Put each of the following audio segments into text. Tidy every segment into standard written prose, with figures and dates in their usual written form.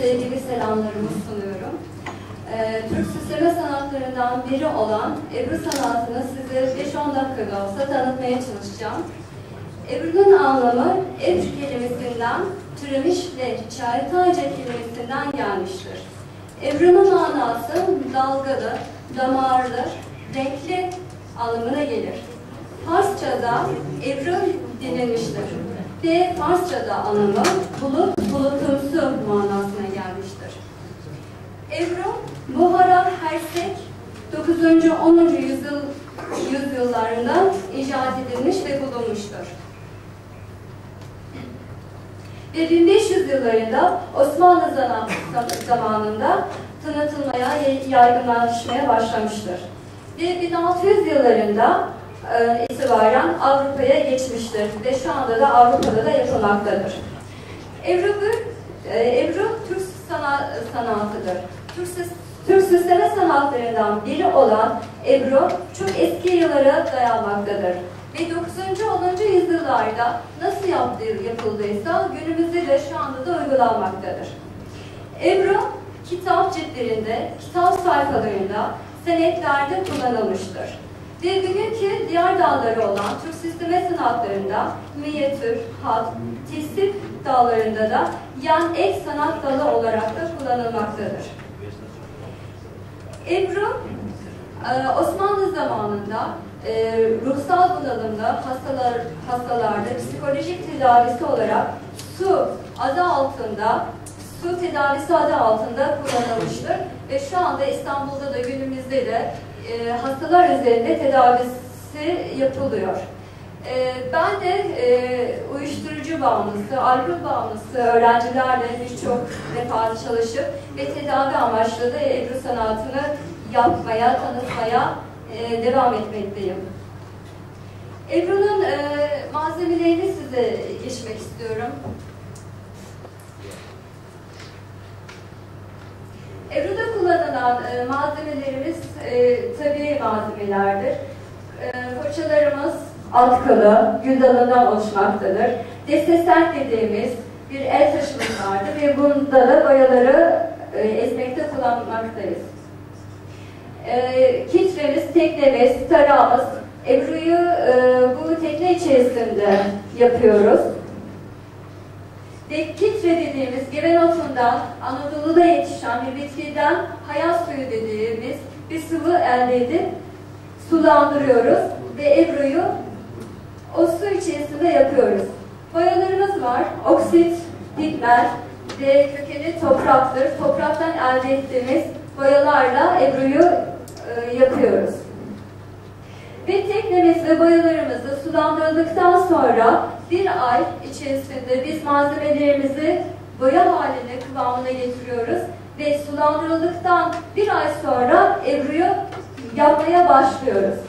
sevgili selamlarımı sunuyorum. Türk süsleme sanatlarından biri olan Ebru sanatını size 5-10 dakikada olsa tanıtmaya çalışacağım. Ebru'nun anlamı Ebru kelimesinden türemiş ve Çaytaca kelimesinden gelmiştir. Ebru'nun manası dalgalı, damarlı, renkli anlamına gelir. Farsça'da Ebru denilmiştir ve Farsça'da anlamı bulut, bulutumsu manasına gelmiştir. Ebru, Buhara, Hersek 9. 10. yüzyıllarında icat edilmiş ve bulunmuştur. Ve 1500 yıllarında Osmanlı zamanında tanıtılmaya, yaygınlaşmaya başlamıştır. Ve 1600 yıllarında itibaren Avrupa'ya geçmiştir ve şu anda da Avrupa'da da yapılmaktadır. Ebru Türk sanatıdır. Türk süsleme sanatlarından biri olan Ebru çok eski yıllara dayanmaktadır. Ve 9. 10. yüzyıllarda nasıl yapıldıysa günümüzde de şu anda da uygulanmaktadır. Ebru kitap ciltlerinde, kitap sayfalarında, senetlerde kullanılmıştır. Ve bugünkü diğer dalları olan Türk süsleme sanatlarında minyatür, hat, tesip dallarında da yan ek sanat dalı olarak da kullanılmaktadır. Ebru, Osmanlı zamanında ruhsal bunalımda hastalarda psikolojik tedavisi olarak su tedavisi adı altında kullanılmıştır ve şu anda İstanbul'da da günümüzde de hastalar üzerinde tedavisi yapılıyor. Ben de uyuşturucu bağımlısı, alkol bağımlısı öğrencilerle birçok defa çalışıp ve tedavi amaçlı da Ebru sanatını yapmaya, tanıtmaya devam etmekteyim. Ebru'nun malzemelerini size geçmek istiyorum. Ebru'da kullanılan malzemelerimiz tabii malzemelerdir. Fırçalarımız atkılı, gül dalından oluşmaktadır. Destesel dediğimiz bir el taşımız vardır ve bunda da boyaları esmekte kullanmaktayız. Kitremiz, teknemiz, tarağımız, Ebru'yu bu tekne içerisinde yapıyoruz. Ve kitre dediğimiz geven otundan, Anadolu'da yetişen bir bitkiden hayat suyu dediğimiz bir sıvı elde edip sulandırıyoruz ve Ebru'yu o su içerisinde yapıyoruz. Boyalarımız var, oksit, pigment ve kökeni topraktır. Topraktan elde ettiğimiz boyalarla Ebru'yu yapıyoruz. Ve teknemiz ve boyalarımızı sulandırıldıktan sonra bir ay içerisinde biz malzemelerimizi boya haline, kıvamına getiriyoruz ve sulandırıldıktan bir ay sonra Ebru'yu yapmaya başlıyoruz.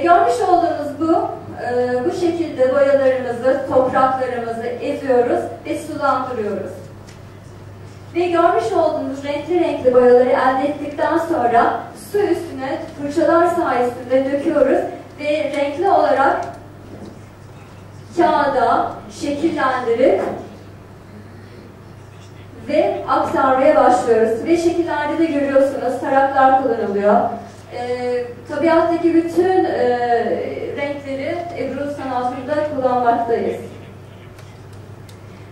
Görmüş olduğunuz bu şekilde boyalarımızı, topraklarımızı eziyoruz ve sulandırıyoruz. Ve görmüş olduğunuz renkli boyaları elde ettikten sonra su üstüne fırçalar sayesinde döküyoruz ve renkli olarak kağıda şekillendirip ve aktarmaya başlıyoruz. Ve şekillerde de görüyorsunuz taraklar kullanılıyor. Tabiattaki bütün renkleri Ebru sanatında kullanmaktayız.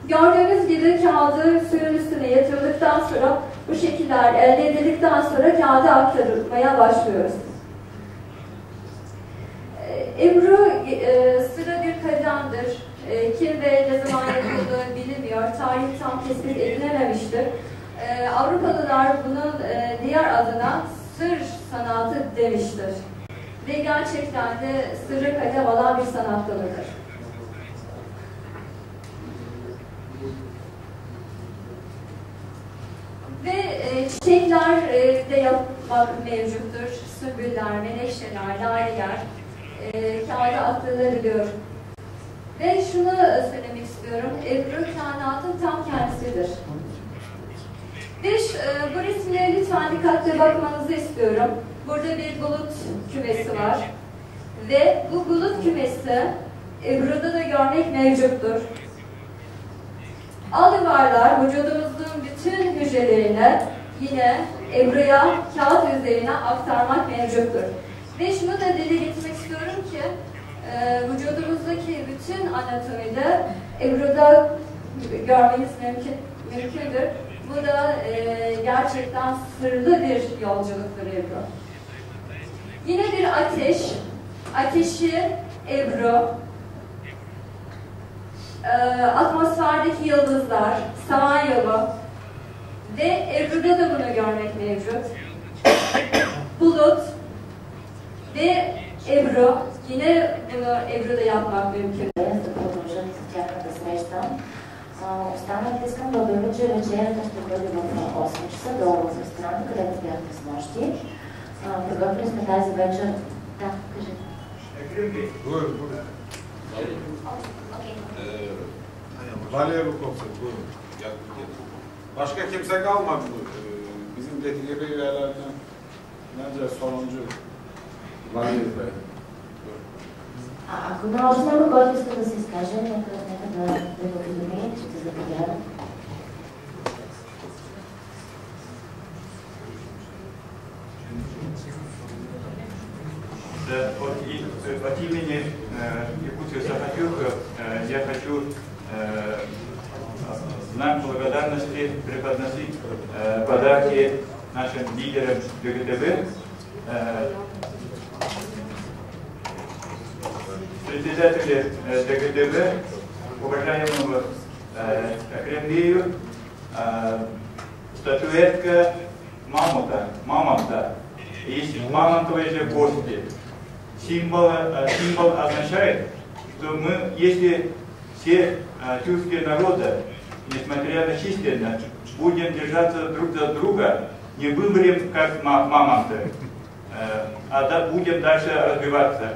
Gördüğünüz gibi kağıdı suyun üstüne yatırıldıktan sonra bu şekiller elde edildikten sonra kağıda aktarmaya başlıyoruz. Ebru sıra bir kalemdir. Kim ve ne zaman yapıldığı bilinmiyor. Tarih tam tespit edilememiştir. Avrupalılar bunun diğer adına sır sanatı demiştir. Ve gerçekten de sırrı kalem olan bir sanat dalıdır. Ve çiçekler de yapmak mevcuttur. Sümbüller, menekşeler, laleler kağıda aktarılabiliyor. Ve şunu söylemek istiyorum. Ebru kainatın tam kendisidir. Ve bu resimlere lütfen dikkatli bakmanızı istiyorum. Burada bir bulut kümesi var. Ve bu bulut kümesi Ebru'da da görmek mevcuttur. Alüvarlar vücudumuzun bütün hücrelerine yine Ebru'ya kağıt üzerine aktarmak mevcuttur. Ve şunu da dile getirmek istiyorum ki vücudumuzdaki bütün anatomide Ebru'da görmeniz mümkündür. Bu da gerçekten sırlı bir yolculuktur Ebru. Yine bir ateş, ateşi Ebru, atmosferdeki yıldızlar, Samanyolu ve Ebru'da da bunu görmek mevcut. Bulut ve Ebru, yine bunu Ebru'da yapmak mümkün. Останалите искам да обявя, че вечерята ще бъде в 8 часа долу в ресторанта, където бяхме с нощи. Приготвили сме тази вечер. Да, кажете. Valya bu komiser, buyurun. Başka kimse kalmadı mı? Bizim dediği üyelerinden bence sonuncu Valya Bey. Ако има още някой, който иска да се изкаже, нека да го уведоми, че ще заповядам. От имени Якутии Сахатюка я хочу в знак благодарности преподносить подарки нашим лидерам ДГТБ. Председателю ДГТБ, уважаемому Кремлею, статуэтка мамонта. Есть мамонтовые же кости. Символ означает, что мы, если все тюркские народы, несмотря на численность, будем держаться друг за друга, не вымрем как мамонты, а будем дальше развиваться.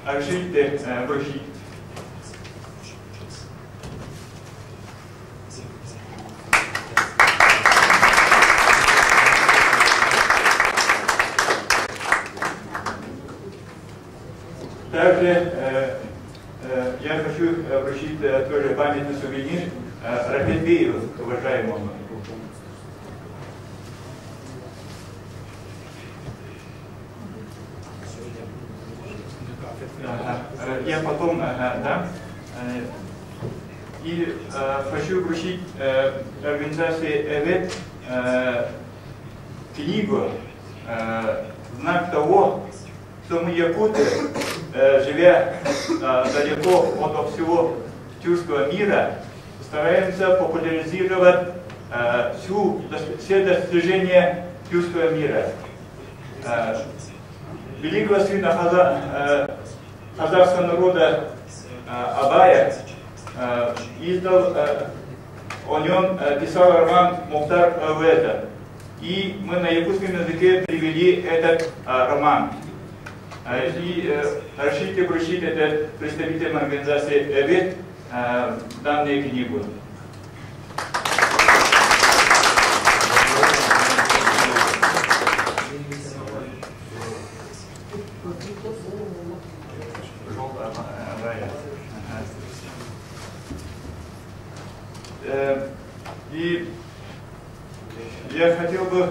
Разрешите вручить. Также я хочу вручить тоже памятный сувенир Рафетбееву, уважаемому. Я потом дам. И хочу вручить организации ЭВЭТ книгу в знак того, что мы, якуты, живя далеко от всего тюркского мира, стараемся популяризировать все достижения тюркского мира. Великого сына хазарского народа Абая издал, о нем писал роман Мухтар Эвета. И мы на якутском языке привели этот роман. И разрешите вручить этот представителям организации ЭВЭТ данную книгу. И я хотел бы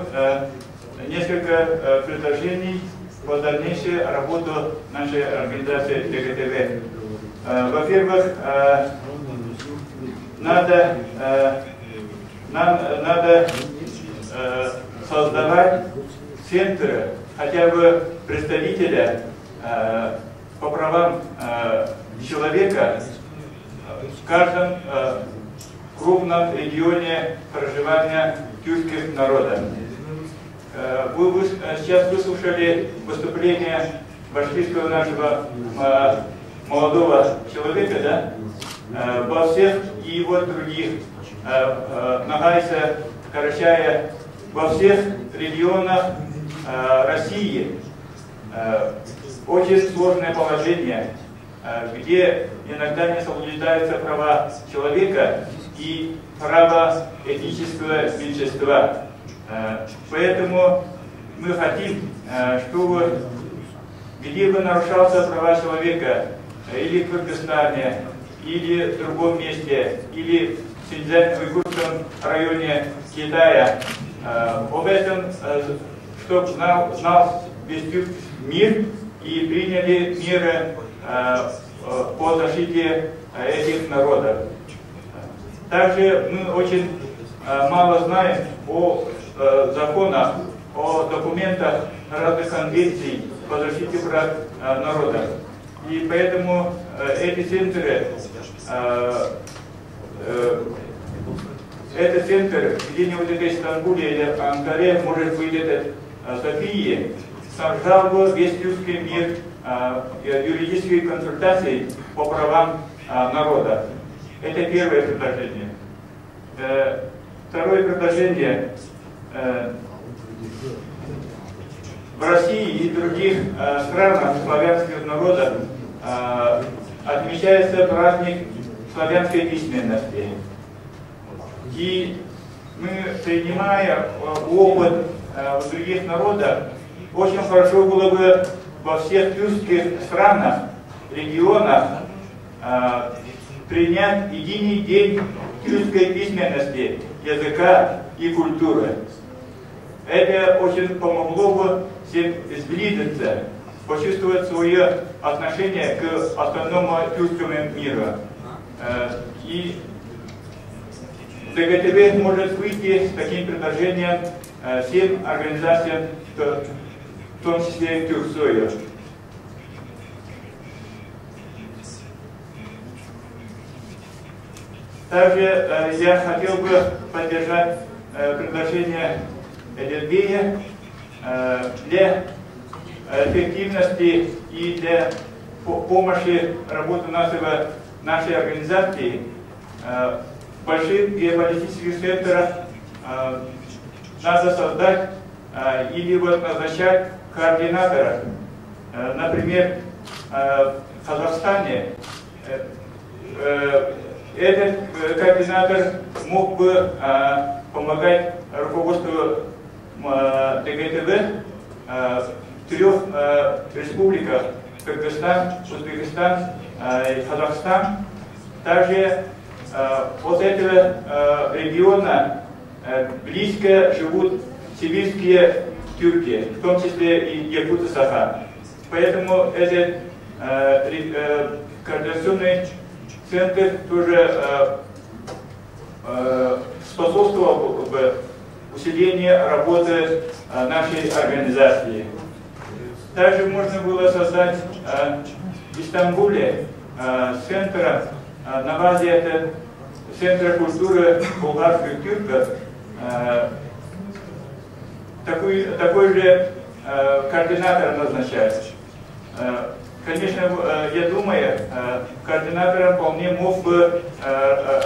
несколько предложений по дальнейшей работе нашей организации ДГТБ. Во-первых, надо создавать центры, хотя бы представителя по правам человека в каждом крупном регионе проживания тюркских народов. Вы сейчас выслушали выступление башкирского нашего молодого человека, да? Во всех его других, Нагайса, Карачая, во всех регионах России очень сложное положение, где иногда не соблюдаются права человека и права этнического меньшинства. Поэтому мы хотим, чтобы где бы нарушался права человека, или в Кыргызстане, или в другом месте, или в Синьцзян-Уйгурском районе Китая. Об этом, чтобы знал весь мир и приняли меры по защите этих народов. Также мы очень мало знаем о законах, о документах разных конвенций по защите прав народа. И поэтому эти центры, этот центр где-нибудь в Стамбуле или Анкаре, может быть, это Софии, снабжал бы весь тюркский мир юридической консультацией по правам народа. Это первое предложение. Второе предложение. В России и других странах славянских народов отмечается праздник славянской письменности. И мы, принимая опыт у других народов, очень хорошо было бы во всех тюркских странах, регионах принять единый день тюркской письменности, языка и культуры. Это очень помогло бы всем сблизиться, почувствовать свое отношение к основному тюркскому миру. И ДГТВ может выйти с таким предложением всем организациям, в том числе и Тюрксою. Также я хотел бы поддержать предложение Эдельбея для эффективности и для помощи работы нашей организации в больших геополитических центрах надо создать или вот назначать координаторов. Например, в Казахстане этот координатор мог бы помогать руководству ДГТВ в 3 республиках: Кыргызстан, Узбекистан и Казахстан. Также от этого региона близко живут сибирские тюрки, в том числе и Якуты-Саха. Поэтому этот координационный центр тоже способствовал бы усилению работы нашей организации. Также можно было создать в Стамбуле центр на базе Центра культуры болгарских тюрков, такой же координатор назначать. Конечно, я думаю, координатором вполне мог бы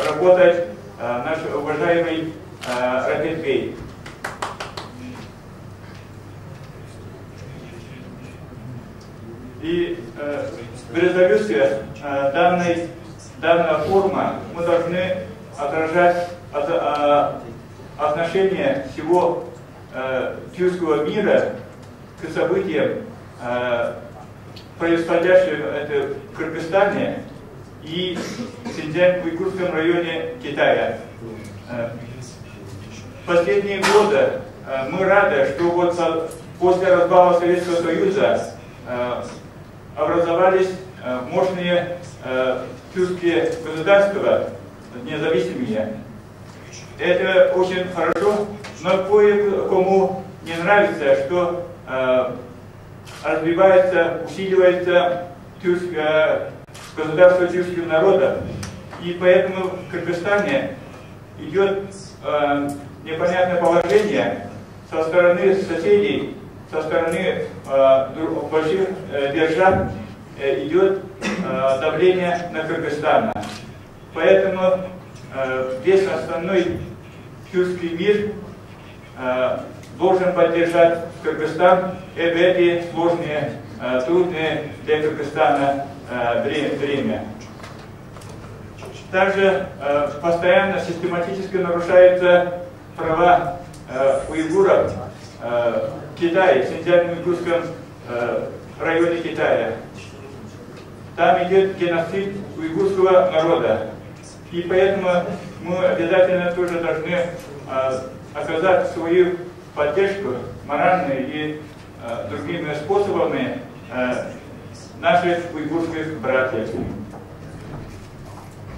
работать наш уважаемый Рафет Бей. И в резолюции данного форума мы должны отражать отношение всего тюркского мира к событиям, происходящим в Кыргызстане и в Синьцзян-Уйгурском районе Китая. В последние годы мы рады, что вот после развала Советского Союза образовались мощные тюркские государства, независимые. Это очень хорошо, но кое-кому не нравится, что развивается, усиливается государство тюркских народов. И поэтому в Кыргызстане идет непонятное положение со стороны соседей, со стороны больших держав идет давление на Кыргызстан. Поэтому весь остальной тюркский мир должен поддержать Кыргызстан в эти сложные, трудные для Кыргызстана время. Также постоянно систематически нарушаются права уйгуров в Китае, в Синьцзян-Уйгурском районе Китая. там идет геноцид уйгурского народа. И поэтому мы обязательно тоже должны оказать свою поддержку моральной и другими способами наших уйгурских братьев.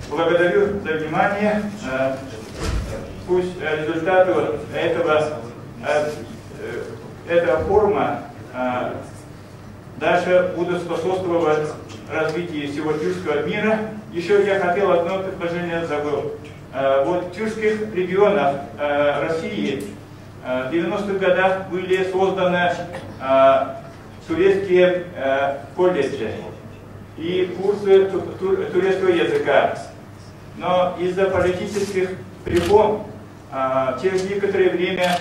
Благодарю за внимание. Пусть результату этого форума дальше будут способствовать развитию всего тюркского мира. Еще я хотел одно предложение забыл. Вот в тюркских регионах России в 90-х годах были созданы турецкие колледжи и курсы турецкого языка. Но из-за политических реформ через некоторое время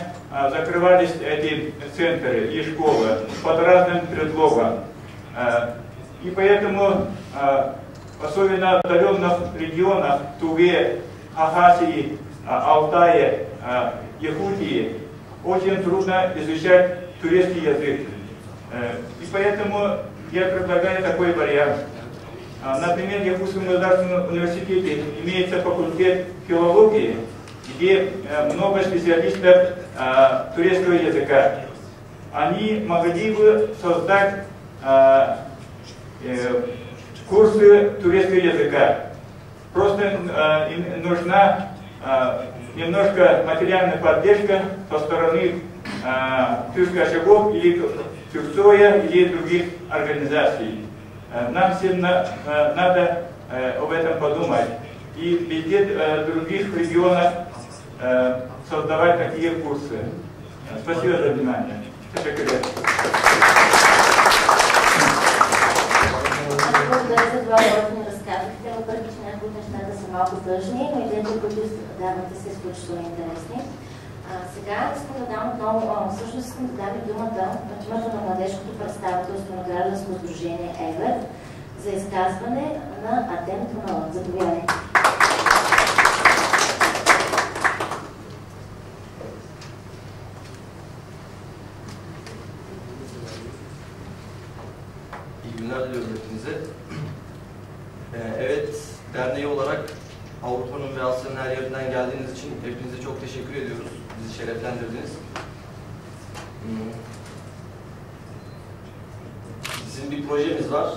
закрывались эти центры и школы под разным предлогом. И поэтому, особенно в отдаленных регионах Туве, Хакасии, Алтае, Якутии, очень трудно изучать турецкий язык. И поэтому я предлагаю такой вариант. Например, в Якутском государственном университете имеется факультет филологии, где много специалистов турецкого языка. Они могли бы создать курсы турецкого языка. Просто им нужна немножко материальная поддержка со стороны тюркских очагов или Тюрксоя или других организаций. Нам всем надо об этом подумать. И везде в других регионах создавать такие курсы. Спасибо за внимание. Благодаря за това, което ни разказахте, въпреки че някои от нещата са малко тъжни, но идеите, които давате, са изключително интересни. Сега искам да дам отново, всъщност искам да дам и думата от името на младежкото представителство на гражданско сдружение ЕВЕР за изказване на Адем Тумалът. Заповядайте. İyi günler diliyorum hepinize. Evet, derneği olarak Avrupa'nın ve Asya'nın her yerinden geldiğiniz için hepinize çok teşekkür ediyoruz. Bizi şereflendirdiniz. Bizim bir projemiz var.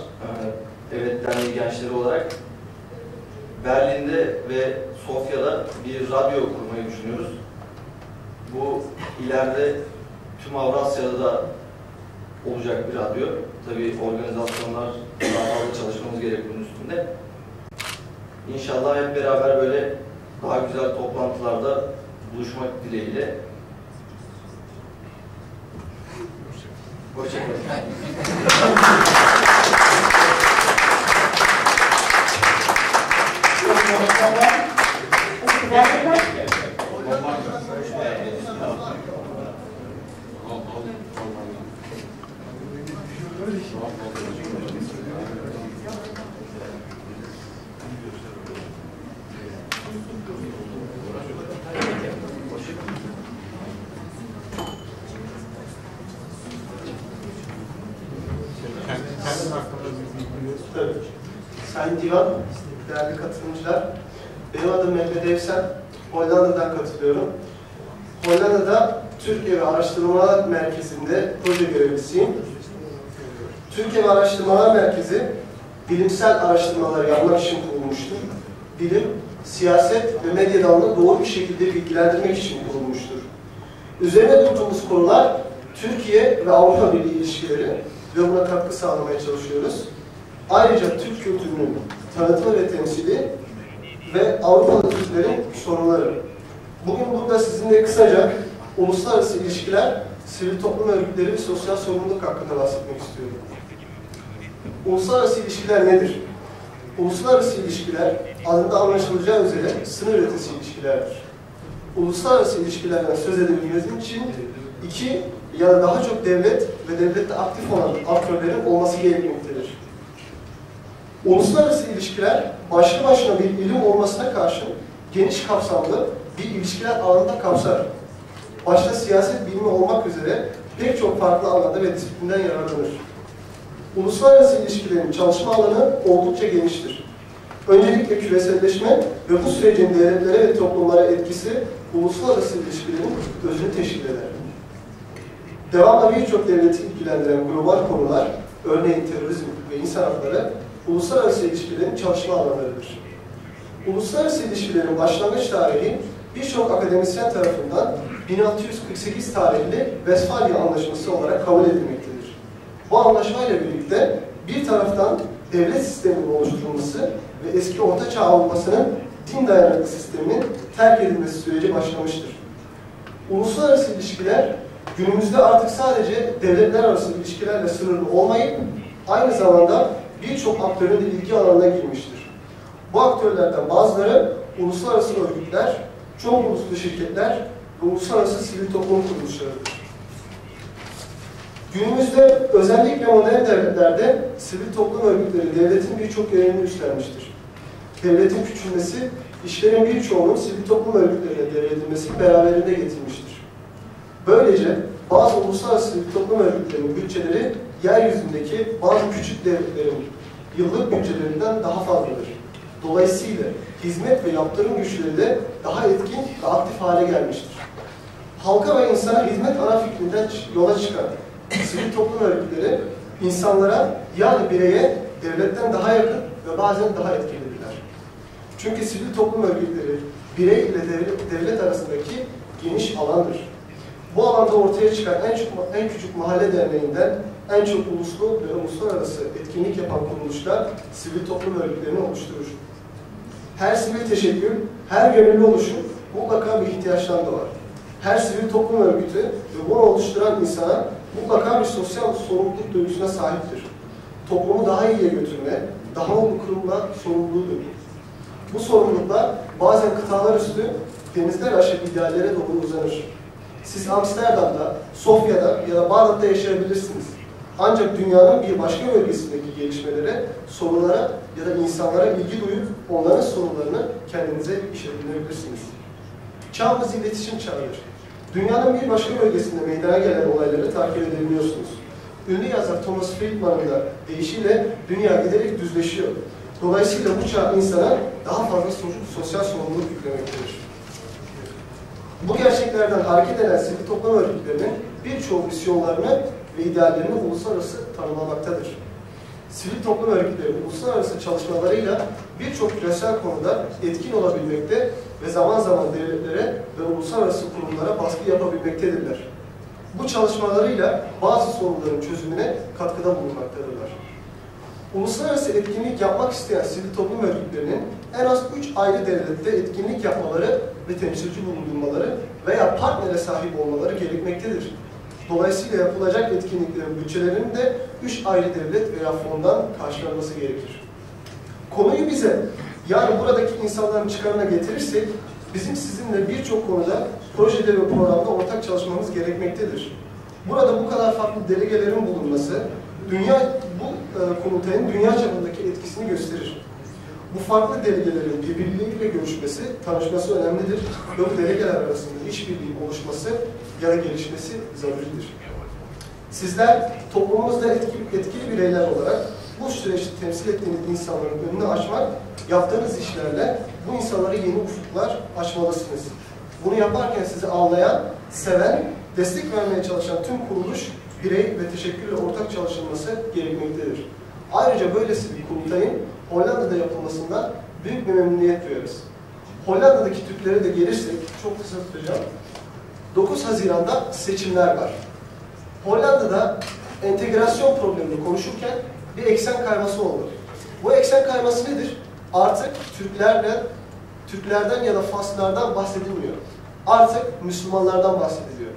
Evet, derneği gençleri olarak. Berlin'de ve Sofya'da bir radyo kurmayı düşünüyoruz. Bu ileride tüm Avrasya'da da olacak bir radyo. Tabii organizasyonlar daha fazla çalışmamız gerek bunun üstünde. İnşallah hep beraber böyle daha güzel toplantılarda buluşmak dileğiyle. Hoşçakalın. Tabii. Sayın Divan, değerli katılımcılar, benim adım Mehmet Evsen, Hollanda'dan katılıyorum. Hollanda'da Türkiye ve Araştırmalar Merkezi'nde proje görevlisiyim. Türkiye ve Araştırmalar Merkezi, bilimsel araştırmaları yapmak için kurulmuştur. Bilim, siyaset ve medya dalını doğru bir şekilde bilgilendirmek için kurulmuştur. Üzerine durduğumuz konular Türkiye ve Avrupa Birliği ilişkileri ve buna katkı sağlamaya çalışıyoruz. Ayrıca Türk kültürünün tanıtımı ve temsili ve Avrupalı Türklerin sorunları. Bugün burada sizinle kısaca uluslararası ilişkiler, sivil toplum örgütleri ve sosyal sorumluluk hakkında bahsetmek istiyorum. Uluslararası ilişkiler nedir? Uluslararası ilişkiler, adında anlaşılacağı üzere sınır ötesi ilişkilerdir. Uluslararası ilişkilerden söz edebilmemiz için iki ya da daha çok devlet ve devlette aktif olan aktörlerin olması gerekmektedir. Uluslararası ilişkiler başlı başına bir ilim olmasına karşın geniş kapsamlı bir ilişkiler alanında kapsar. Başta siyaset bilimi olmak üzere pek çok farklı alanda ve disiplinden yararlanır. Uluslararası ilişkilerin çalışma alanı oldukça geniştir. Öncelikle küreselleşme ve bu sürecin devletlere ve toplumlara etkisi uluslararası ilişkilerin özünü teşkil eder. Devamlı birçok devleti ilgilendiren global konular, örneğin terörizm ve insan hakları, uluslararası ilişkilerin çalışma alanlarıdır. Uluslararası ilişkilerin başlangıç tarihi birçok akademisyen tarafından 1648 tarihli Westfalia Anlaşması olarak kabul edilmektedir. Bu anlaşmayla birlikte bir taraftan devlet sisteminin oluşturulması ve eski Orta Çağ Avrupa'sının din dayanıklı sistemin terk edilmesi süreci başlamıştır. Uluslararası ilişkiler günümüzde artık sadece devletler arası ilişkilerle sınırlı olmayıp aynı zamanda birçok aktörün de ilgi alanına girmiştir. Bu aktörlerden bazıları uluslararası örgütler, çok uluslu şirketler ve uluslararası sivil toplum kuruluşlarıdır. Günümüzde özellikle modern devletlerde sivil toplum örgütleri devletin birçok görevini üstlenmiştir. Devletin küçülmesi, işlerin birçoğunun sivil toplum örgütlerine devredilmesi beraberinde getirmiştir. Böylece bazı uluslararası sivil toplum örgütlerinin bütçeleri yeryüzündeki bazı küçük devletlerin yıllık bütçelerinden daha fazladır. Dolayısıyla hizmet ve yaptırım güçleri de daha etkin ve aktif hale gelmiştir. Halka ve insana hizmet ana fikrinden yola çıkan sivil toplum örgütleri insanlara yani bireye devletten daha yakın ve bazen daha etkilidirler. Çünkü sivil toplum örgütleri birey ile devlet arasındaki geniş alandır. Bu alanda ortaya çıkan en küçük mahalle derneğinden en çok uluslu ve uluslararası etkinlik yapan kuruluşlar sivil toplum örgütlerini oluşturur. Her sivil teşekkül, her gönüllü oluşum mutlaka bir ihtiyaçtan doğar. Her sivil toplum örgütü ve bunu oluşturan insana mutlaka bir sosyal sorumluluk duygusuna sahiptir. Toplumu daha iyiye götürme, daha mutlu kurumla sorumluluğudur. Bu sorumluluklar bazen kıtalar üstü, denizler aşık ideallere doğru uzanır. Siz Amsterdam'da, Sofya'da ya da Bağdat'ta yaşayabilirsiniz. Ancak dünyanın bir başka bölgesindeki gelişmelere, sorunlara ya da insanlara ilgi duyup onların sorunlarını kendinize işleyebilirsiniz. Çağımız iletişim çağıdır. Dünyanın bir başka bölgesinde meydana gelen olayları takip edebiliyorsunuz. Ünlü yazar Thomas Friedman'ın da deyişiyle dünya giderek düzleşiyor. Dolayısıyla bu çağ insana daha fazla sosyal sorumluluk yüklemektedir. Bu gerçeklerden hareket eden sivil toplum örgütlerinin birçok misyonlarını ve ideallerini uluslararası tanımlamaktadır. Sivil toplum örgütleri uluslararası çalışmalarıyla birçok küresel konuda etkin olabilmekte ve zaman zaman devletlere ve uluslararası kurumlara baskı yapabilmektedirler. Bu çalışmalarıyla bazı sorunların çözümüne katkıda bulunmaktadırlar. Uluslararası etkinlik yapmak isteyen sivil toplum örgütlerinin en az 3 ayrı devlette etkinlik yapmaları ve temsilci bulundurmaları veya partnere sahip olmaları gerekmektedir. Dolayısıyla yapılacak etkinliklerin bütçelerinin de 3 ayrı devlet veya fondan karşılanması gerekir. Konuyu bize, yani buradaki insanların çıkarına getirirsek, bizim sizinle birçok konuda, projede ve programda ortak çalışmamız gerekmektedir. Burada bu kadar farklı delegelerin bulunması, bu kurultayın dünya çapındaki etkisini gösterir. Bu farklı delegelerin birbirleriyle görüşmesi, tanışması önemlidir ve bu delegeler arasında işbirliği oluşması ya da gelişmesi zaruridir. Sizler toplumumuzda etkili bireyler olarak bu süreçte temsil ettiğiniz insanların önünü açmak, yaptığınız işlerle bu insanlara yeni ufuklar açmalısınız. Bunu yaparken sizi anlayan, seven, destek vermeye çalışan tüm kuruluş, birey ve teşekkürle ortak çalışılması gerekmektedir. Ayrıca böylesi bir kurultayın Hollanda'da yapılmasından büyük bir memnuniyet duyarız. Hollanda'daki Türklere de gelirsek, çok kısa tutacağım. 9 Haziran'da seçimler var. Hollanda'da entegrasyon problemini konuşurken bir eksen kayması oldu. Bu eksen kayması nedir? Artık Türklerden ya da Faslılardan bahsedilmiyor. Artık Müslümanlardan bahsediliyor.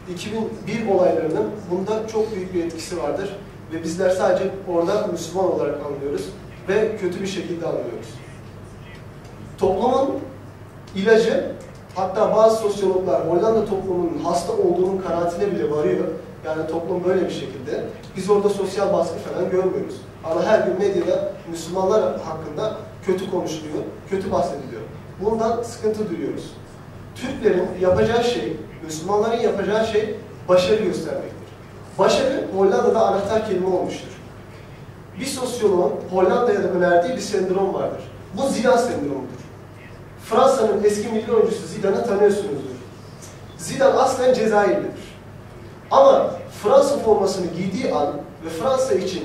2001 olaylarının bunda çok büyük bir etkisi vardır ve bizler sadece orada Müslüman olarak anlıyoruz ve kötü bir şekilde anlıyoruz. Toplumun ilacı, hatta bazı sosyologlar Hollanda toplumunun hasta olduğunun kanaatine bile varıyor. Yani toplum böyle bir şekilde. Biz orada sosyal baskı falan görmüyoruz. Ama her gün medyada Müslümanlar hakkında kötü konuşuluyor, kötü bahsediliyor. Bundan sıkıntı duyuyoruz. Türklerin yapacağı şey, Müslümanların yapacağı şey başarı göstermektir. Başarı Hollanda'da anahtar kelime olmuştur. bir sosyoloğun Hollanda'ya da önerdiği bir sendrom vardır. Bu Zidane sendromudur. Fransa'nın eski milli oyuncusu Zidane'ı tanıyorsunuzdur. Zidane aslen Cezayirlidir. Ama Fransa formasını giydiği an ve Fransa için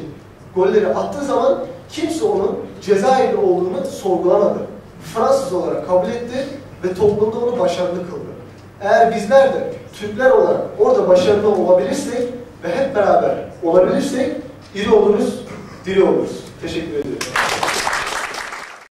golleri attığı zaman kimse onun Cezayirli olduğunu sorgulamadı. Fransız olarak kabul etti ve toplumda onu başarılı kıldı. Eğer bizler de Türkler olarak orada başarılı olabilirsek ve hep beraber olabilirsek iri oluruz, diri oluruz. Teşekkür ediyorum.